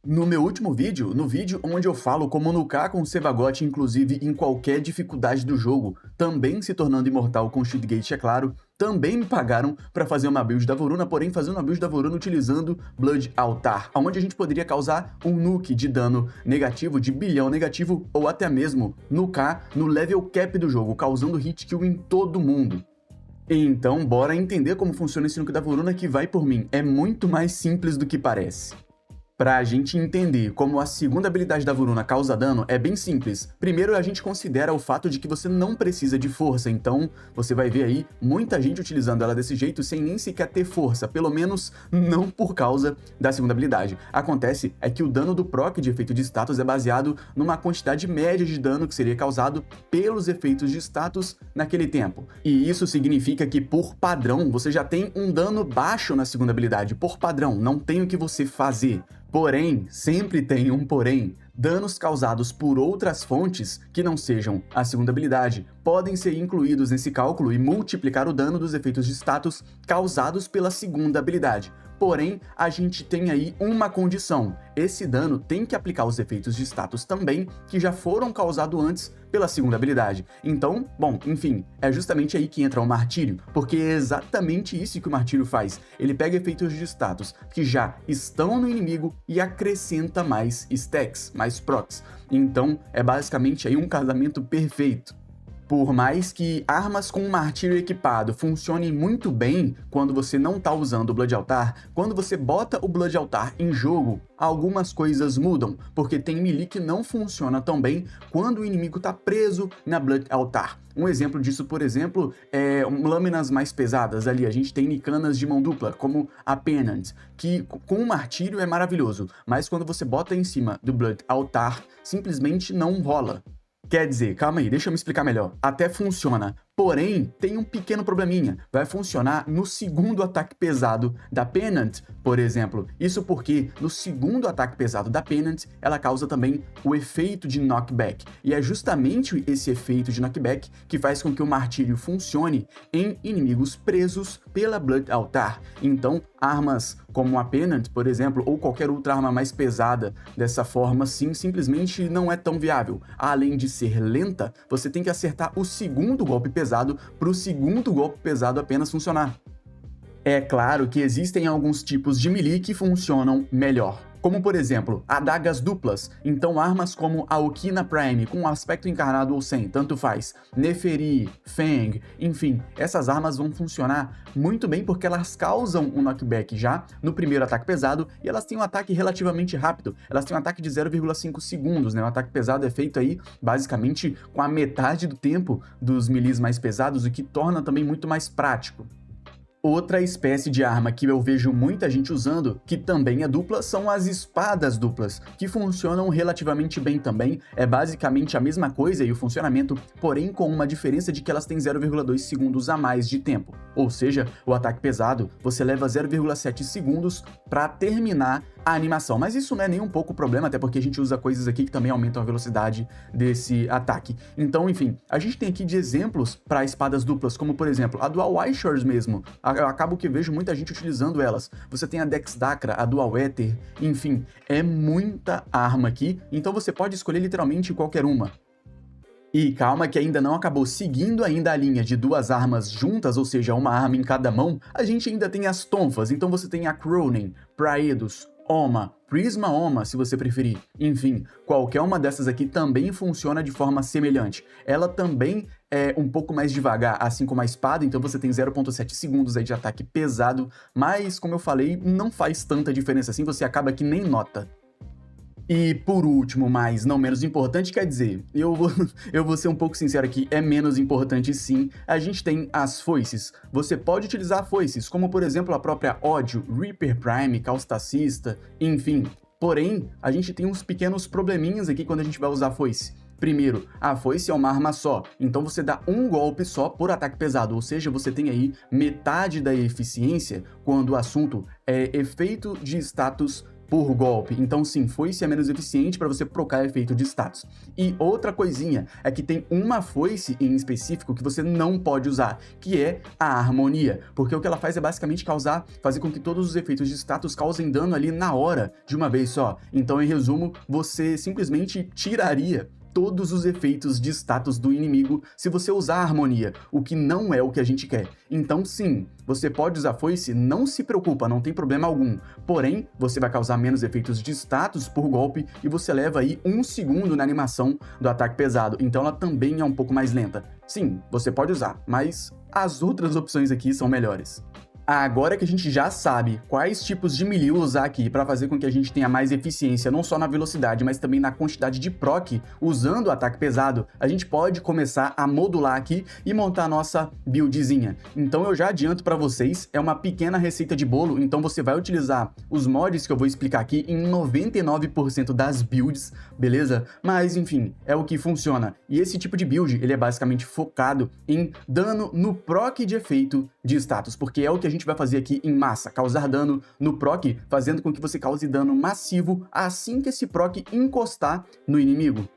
No meu último vídeo, no vídeo onde eu falo como nucar com o Sevagoth, inclusive em qualquer dificuldade do jogo, também se tornando imortal com o Shieldgate, é claro, também me pagaram para fazer uma build da Voruna, porém fazendo uma build da Voruna utilizando Blood Altar, onde a gente poderia causar um nuke de dano negativo, de bilhão negativo, ou até mesmo nucar no level cap do jogo, causando hit kill em todo mundo. Então, bora entender como funciona esse nuke da Voruna que vai por mim, é muito mais simples do que parece. Pra gente entender como a segunda habilidade da Voruna causa dano, é bem simples. Primeiro, a gente considera o fato de que você não precisa de força, então você vai ver aí muita gente utilizando ela desse jeito sem nem sequer ter força, pelo menos não por causa da segunda habilidade. Acontece é que o dano do proc de efeito de status é baseado numa quantidade média de dano que seria causado pelos efeitos de status naquele tempo. E isso significa que, por padrão, você já tem um dano baixo na segunda habilidade, por padrão, não tem o que você fazer. Porém, sempre tem um porém, danos causados por outras fontes que não sejam a segunda habilidade podem ser incluídos nesse cálculo e multiplicar o dano dos efeitos de status causados pela segunda habilidade. Porém, a gente tem aí uma condição, esse dano tem que aplicar os efeitos de status também, que já foram causados antes pela segunda habilidade. Então, bom, enfim, é justamente aí que entra o Martírio, porque é exatamente isso que o Martírio faz. Ele pega efeitos de status que já estão no inimigo e acrescenta mais stacks, mais procs. Então, é basicamente aí um casamento perfeito. Por mais que armas com martírio equipado funcionem muito bem quando você não tá usando o Blood Altar, quando você bota o Blood Altar em jogo, algumas coisas mudam, porque tem melee que não funciona tão bem quando o inimigo tá preso na Blood Altar. Um exemplo disso, por exemplo, é lâminas mais pesadas ali, a gente tem nicanas de mão dupla, como a Pennant, que com o martírio é maravilhoso, mas quando você bota em cima do Blood Altar, simplesmente não rola. Quer dizer, calma aí, deixa eu me explicar melhor. Até funciona, porém, tem um pequeno probleminha. Vai funcionar no segundo ataque pesado da Pennant, por exemplo. Isso porque no segundo ataque pesado da Pennant, ela causa também o efeito de knockback. E é justamente esse efeito de knockback que faz com que o martírio funcione em inimigos presos pela Blood Altar. Então, armas como a Pennant, por exemplo, ou qualquer outra arma mais pesada dessa forma, sim, simplesmente não é tão viável. Além de ser lenta, você tem que acertar o segundo golpe pesado para o segundo golpe pesado apenas funcionar. É claro que existem alguns tipos de melee que funcionam melhor, como por exemplo, adagas duplas, então armas como a Okina Prime, com aspecto encarnado ou sem, tanto faz, Neferi, Fang, enfim, essas armas vão funcionar muito bem porque elas causam um knockback já no primeiro ataque pesado e elas têm um ataque relativamente rápido, elas têm um ataque de 0,5 segundos, né? O ataque pesado é feito aí basicamente com a metade do tempo dos melees mais pesados, o que torna também muito mais prático. Outra espécie de arma que eu vejo muita gente usando, que também é dupla, são as espadas duplas, que funcionam relativamente bem também, é basicamente a mesma coisa e o funcionamento, porém com uma diferença de que elas têm 0,2 segundos a mais de tempo. Ou seja, o ataque pesado, você leva 0,7 segundos para terminar a animação, mas isso não é nem um pouco problema, até porque a gente usa coisas aqui que também aumentam a velocidade desse ataque. Então, enfim, a gente tem aqui de exemplos para espadas duplas, como por exemplo, a Dual Wishers mesmo, eu acabo que vejo muita gente utilizando elas. Você tem a Dex Dacra, a Dual Ether, enfim, é muita arma aqui, então você pode escolher literalmente qualquer uma. E calma que ainda não acabou, seguindo ainda a linha de duas armas juntas, ou seja, uma arma em cada mão, a gente ainda tem as tonfas, então você tem a Cronen, Praedos, Oma, Prisma Oma, se você preferir. Enfim, qualquer uma dessas aqui também funciona de forma semelhante. Ela também é um pouco mais devagar, assim como a espada, então você tem 0,7 segundos aí de ataque pesado, mas, como eu falei, não faz tanta diferença assim, você acaba que nem nota. E por último, mas não menos importante, quer dizer, eu vou ser um pouco sincero aqui, é menos importante sim, a gente tem as foices. Você pode utilizar foices, como por exemplo a própria Ódio, Reaper Prime, Caustacista, enfim. Porém, a gente tem uns pequenos probleminhas aqui quando a gente vai usar a foice. Primeiro, a foice é uma arma só, então você dá um golpe só por ataque pesado, ou seja, você tem aí metade da eficiência quando o assunto é efeito de status por golpe. Então sim, foice é menos eficiente para você procar efeito de status. E outra coisinha é que tem uma foice em específico que você não pode usar, que é a harmonia, porque o que ela faz é basicamente fazer com que todos os efeitos de status causem dano ali na hora, de uma vez só. Então, em resumo, você simplesmente tiraria todos os efeitos de status do inimigo se você usar a harmonia, o que não é o que a gente quer. Então sim, você pode usar foice, não se preocupa, não tem problema algum. Porém, você vai causar menos efeitos de status por golpe e você leva aí 1 segundo na animação do ataque pesado, então ela também é um pouco mais lenta. Sim, você pode usar, mas as outras opções aqui são melhores. Agora que a gente já sabe quais tipos de melee usar aqui para fazer com que a gente tenha mais eficiência, não só na velocidade, mas também na quantidade de proc usando o ataque pesado, a gente pode começar a modular aqui e montar a nossa buildzinha. Então eu já adianto para vocês, é uma pequena receita de bolo, então você vai utilizar os mods que eu vou explicar aqui em 99% das builds, beleza? Mas enfim, é o que funciona. E esse tipo de build, ele é basicamente focado em dano no proc de efeito de status, porque é o que a gente vai fazer aqui em massa, causar dano no proc, fazendo com que você cause dano massivo assim que esse proc encostar no inimigo.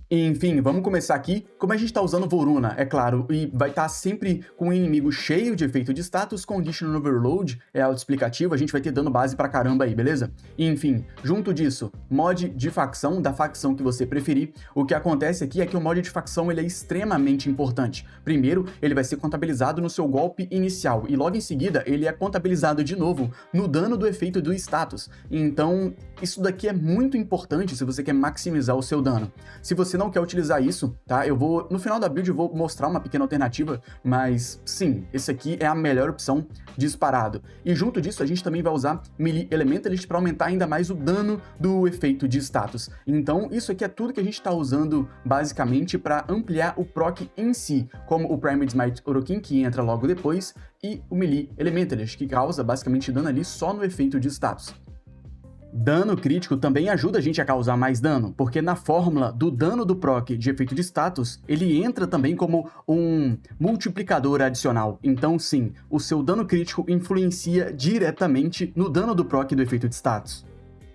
Enfim, vamos começar aqui. Como a gente está usando Voruna, é claro, e vai estar sempre com o inimigo cheio de efeito de status, Conditional Overload é autoexplicativo, a gente vai ter dano base pra caramba aí, beleza? Enfim, junto disso, mod de facção, da facção que você preferir. O que acontece aqui é que o mod de facção ele é extremamente importante. Primeiro, ele vai ser contabilizado no seu golpe inicial, e logo em seguida, ele é contabilizado de novo no dano do efeito do status. Então, isso daqui é muito importante se você quer maximizar o seu dano. Se você não quer utilizar isso, tá? No final da build eu vou mostrar uma pequena alternativa, mas sim, esse aqui é a melhor opção disparado. E junto disso a gente também vai usar Melee Elementalist para aumentar ainda mais o dano do efeito de status. Então isso aqui é tudo que a gente está usando basicamente para ampliar o proc em si, como o Primal Smite Orokin, que entra logo depois, e o Melee Elementalist, que causa basicamente dano ali só no efeito de status. Dano crítico também ajuda a gente a causar mais dano, porque na fórmula do dano do proc de efeito de status, ele entra também como um multiplicador adicional. Então sim, o seu dano crítico influencia diretamente no dano do proc do efeito de status.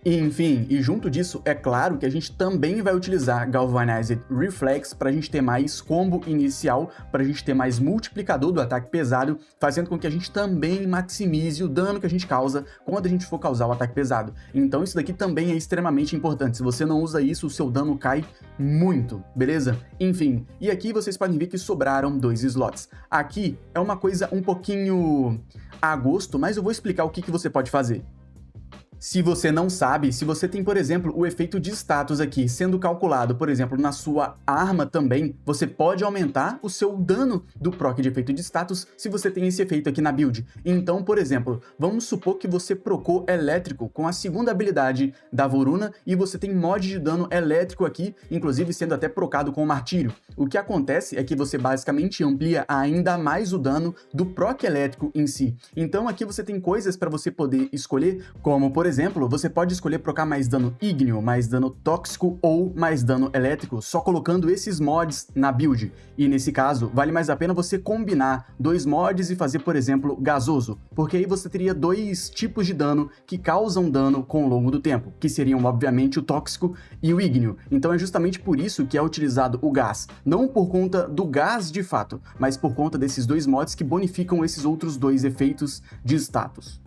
Enfim, e junto disso, é claro que a gente também vai utilizar Galvanized Reflex para a gente ter mais combo inicial, para a gente ter mais multiplicador do ataque pesado, fazendo com que a gente também maximize o dano que a gente causa quando a gente for causar o ataque pesado. Então isso daqui também é extremamente importante. Se você não usa isso, o seu dano cai muito, beleza? Enfim, e aqui vocês podem ver que sobraram 2 slots. Aqui é uma coisa um pouquinho a gosto, mas eu vou explicar o que você pode fazer. Se você não sabe, se você tem, por exemplo, o efeito de status aqui sendo calculado, por exemplo, na sua arma também, você pode aumentar o seu dano do proc de efeito de status se você tem esse efeito aqui na build. Então, por exemplo, vamos supor que você procou elétrico com a segunda habilidade da Voruna e você tem mod de dano elétrico aqui, inclusive sendo até procado com o martírio. O que acontece é que você basicamente amplia ainda mais o dano do proc elétrico em si. Então aqui você tem coisas para você poder escolher, como, por exemplo, você pode escolher procar mais dano ígneo, mais dano tóxico ou mais dano elétrico, só colocando esses mods na build. E nesse caso, vale mais a pena você combinar 2 mods e fazer, por exemplo, gasoso, porque aí você teria 2 tipos de dano que causam dano com o longo do tempo, que seriam, obviamente, o tóxico e o ígneo. Então é justamente por isso que é utilizado o gás, não por conta do gás de fato, mas por conta desses 2 mods que bonificam esses outros 2 efeitos de status.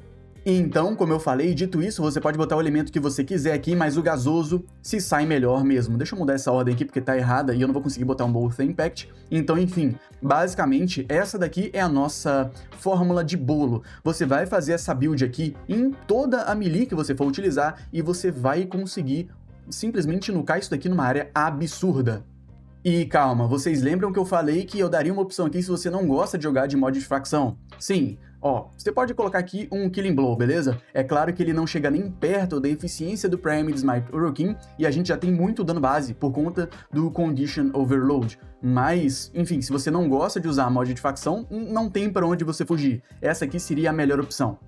Então, como eu falei, dito isso, você pode botar o elemento que você quiser aqui, mas o gasoso se sai melhor mesmo. Deixa eu mudar essa ordem aqui porque tá errada e eu não vou conseguir botar um Both Impact. Então, enfim, basicamente, essa daqui é a nossa fórmula de bolo. Você vai fazer essa build aqui em toda a melee que você for utilizar e você vai conseguir simplesmente nucar isso daqui numa área absurda. E calma, vocês lembram que eu falei que eu daria uma opção aqui se você não gosta de jogar de mod de facção? Sim, ó, você pode colocar aqui um Killing Blow, beleza? É claro que ele não chega nem perto da eficiência do Primal Smite Orokin e a gente já tem muito dano base por conta do Condition Overload. Mas, enfim, se você não gosta de usar mod de facção, não tem pra onde você fugir. Essa aqui seria a melhor opção.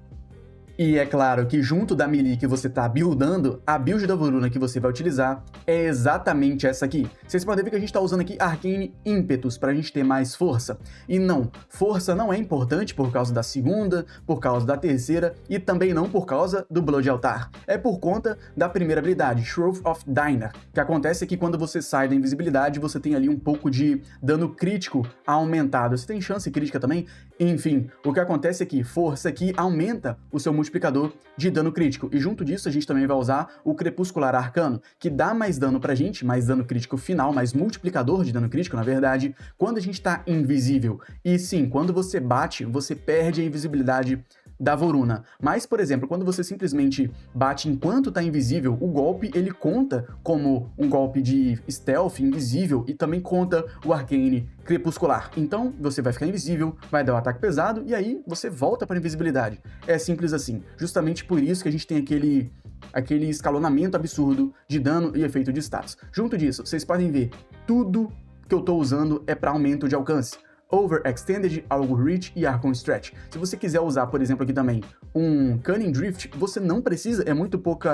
E é claro que junto da melee que você tá buildando, a build da Voruna que você vai utilizar é exatamente essa aqui. Vocês podem ver que a gente tá usando aqui Arcane Impetus pra gente ter mais força. E não, força não é importante por causa da segunda, por causa da terceira e também não por causa do Blood Altar. É por conta da primeira habilidade, Shroud of Diner, que acontece que quando você sai da invisibilidade, você tem ali um pouco de dano crítico aumentado. Você tem chance crítica também? Enfim, o que acontece é que força aqui aumenta o seu multiplicador de dano crítico. E junto disso a gente também vai usar o Crepuscular Arcano, que dá mais dano pra gente, mais dano crítico final, mais multiplicador de dano crítico, na verdade, quando a gente tá invisível. E sim, quando você bate, você perde a invisibilidade da Voruna. Mas, por exemplo, quando você simplesmente bate enquanto tá invisível, o golpe ele conta como um golpe de stealth, invisível, e também conta o Arcane Crepuscular. Então, você vai ficar invisível, vai dar um ataque pesado, e aí você volta para invisibilidade. É simples assim. Justamente por isso que a gente tem aquele escalonamento absurdo de dano e efeito de status. Junto disso, vocês podem ver, tudo que eu tô usando é para aumento de alcance. Overextended, Augur Reach e Archon Stretch. Se você quiser usar, por exemplo, aqui também um Cunning Drift, você não precisa, é muito pouco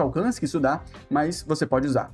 alcance que isso dá, mas você pode usar.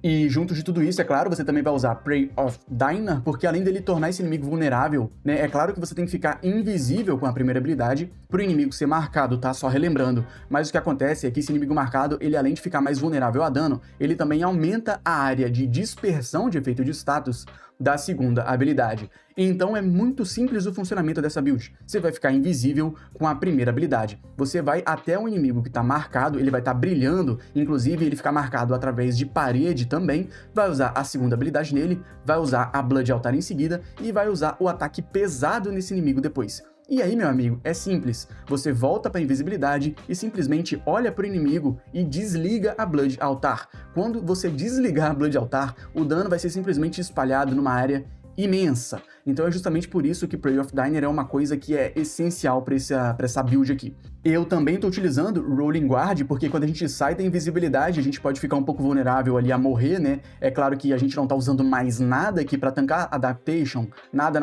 E junto de tudo isso, é claro, você também vai usar Prey of Diner, porque além dele tornar esse inimigo vulnerável, né, é claro que você tem que ficar invisível com a primeira habilidade pro inimigo ser marcado, tá? Só relembrando. Mas o que acontece é que esse inimigo marcado, ele além de ficar mais vulnerável a dano, ele também aumenta a área de dispersão de efeito de status da segunda habilidade. Então é muito simples o funcionamento dessa build. Você vai ficar invisível com a primeira habilidade. Você vai até o inimigo que está marcado, ele vai estar brilhando, inclusive ele fica marcado através de parede também, vai usar a segunda habilidade nele, vai usar a Blood Altar em seguida e vai usar o ataque pesado nesse inimigo depois. E aí, meu amigo, é simples. Você volta para a invisibilidade e simplesmente olha para o inimigo e desliga a Blood Altar. Quando você desligar a Blood Altar, o dano vai ser simplesmente espalhado numa área imensa. Então é justamente por isso que Prey of Diner é uma coisa que é essencial para essa build aqui. Eu também estou utilizando Rolling Guard, porque quando a gente sai da invisibilidade, a gente pode ficar um pouco vulnerável ali a morrer, né? É claro que a gente não está usando mais nada aqui para tancar Adaptation, nada.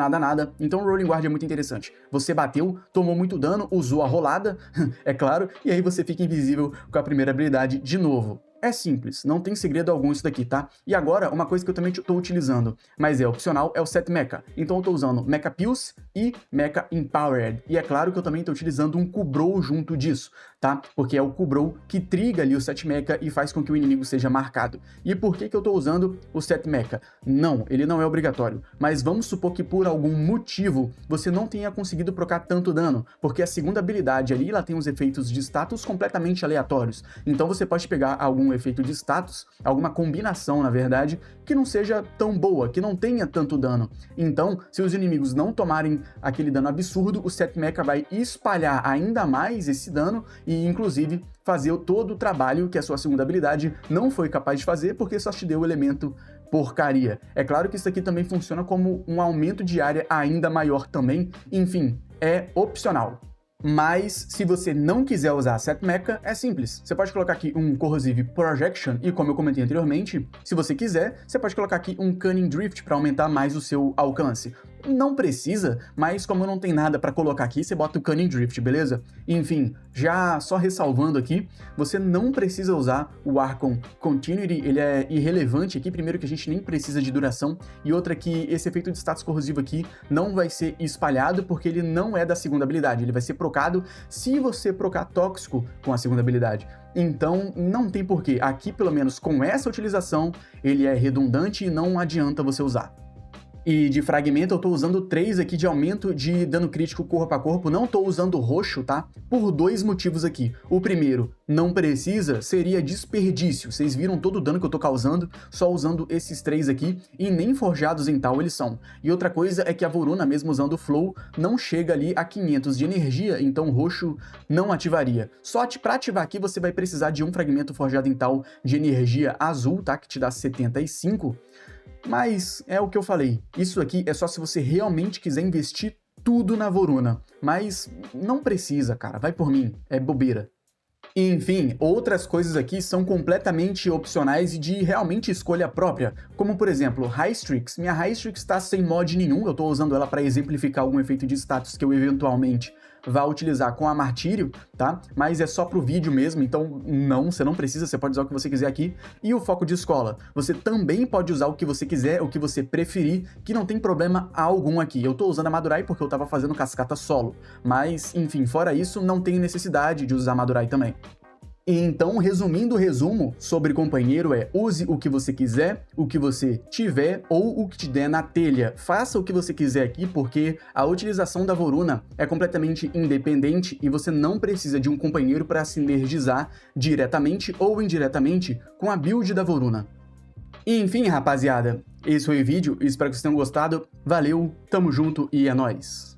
Então o Rolling Guard é muito interessante. Você bateu, tomou muito dano, usou a rolada, é claro, e aí você fica invisível com a primeira habilidade de novo. É simples, não tem segredo algum isso daqui, tá? E agora, uma coisa que eu também estou utilizando, mas é opcional, é o set mecha. Então eu estou usando Mecha Pills e Mecha Empowered. E é claro que eu também estou utilizando um Kubrow junto disso, tá? Porque é o Kubrow que triga ali o set mecha e faz com que o inimigo seja marcado. E por que eu estou usando o set mecha? Não, ele não é obrigatório. Mas vamos supor que por algum motivo você não tenha conseguido procar tanto dano, porque a segunda habilidade ali, ela tem uns efeitos de status completamente aleatórios. Então você pode pegar algum efeito de status, alguma combinação, na verdade, que não seja tão boa, que não tenha tanto dano. Então, se os inimigos não tomarem aquele dano absurdo, o set mecha vai espalhar ainda mais esse dano e, inclusive, fazer todo o trabalho que a sua segunda habilidade não foi capaz de fazer, porque só te deu o elemento porcaria. É claro que isso aqui também funciona como um aumento de área ainda maior também, enfim, é opcional. Mas, se você não quiser usar Set Mecha, é simples. Você pode colocar aqui um Corrosive Projection, e como eu comentei anteriormente, se você quiser, você pode colocar aqui um Cunning Drift para aumentar mais o seu alcance. Não precisa, mas como não tem nada para colocar aqui, você bota o Cunning Drift, beleza? Enfim, já só ressalvando aqui, você não precisa usar o Archon Continuity, ele é irrelevante aqui, primeiro que a gente nem precisa de duração, e outra que esse efeito de status corrosivo aqui não vai ser espalhado porque ele não é da segunda habilidade, ele vai ser procado se você procar tóxico com a segunda habilidade. Então, não tem porquê. Aqui, pelo menos com essa utilização, ele é redundante e não adianta você usar. E de fragmento eu tô usando 3 aqui de aumento de dano crítico corpo a corpo, não tô usando roxo, tá? Por 2 motivos aqui. O primeiro, não precisa, seria desperdício. Vocês viram todo o dano que eu tô causando só usando esses 3 aqui, e nem forjados em tal eles são. E outra coisa é que a Voruna, mesmo usando o Flow, não chega ali a 500 de energia, então o roxo não ativaria. Só pra ativar aqui você vai precisar de um fragmento forjado em tal de energia azul, tá? Que te dá 75. Mas é o que eu falei, isso aqui é só se você realmente quiser investir tudo na Voruna, mas não precisa, cara, vai por mim, é bobeira. Enfim, outras coisas aqui são completamente opcionais e de realmente escolha própria, como por exemplo, High Strix. Minha High Strix está sem mod nenhum, eu estou usando ela para exemplificar algum efeito de status que eu eventualmente vá utilizar com a Martírio, tá? Mas é só pro vídeo mesmo, então não, você não precisa, você pode usar o que você quiser aqui. E o foco de escola, você também pode usar o que você quiser, o que você preferir, que não tem problema algum aqui. Eu tô usando a Madurai porque eu tava fazendo cascata solo, mas, enfim, fora isso, não tem necessidade de usar a Madurai também. E então, resumindo o resumo sobre companheiro use o que você quiser, o que você tiver ou o que te der na telha. Faça o que você quiser aqui, porque a utilização da Voruna é completamente independente e você não precisa de um companheiro para sinergizar diretamente ou indiretamente com a build da Voruna. E enfim, rapaziada, esse foi o vídeo, espero que vocês tenham gostado. Valeu, tamo junto e é nóis!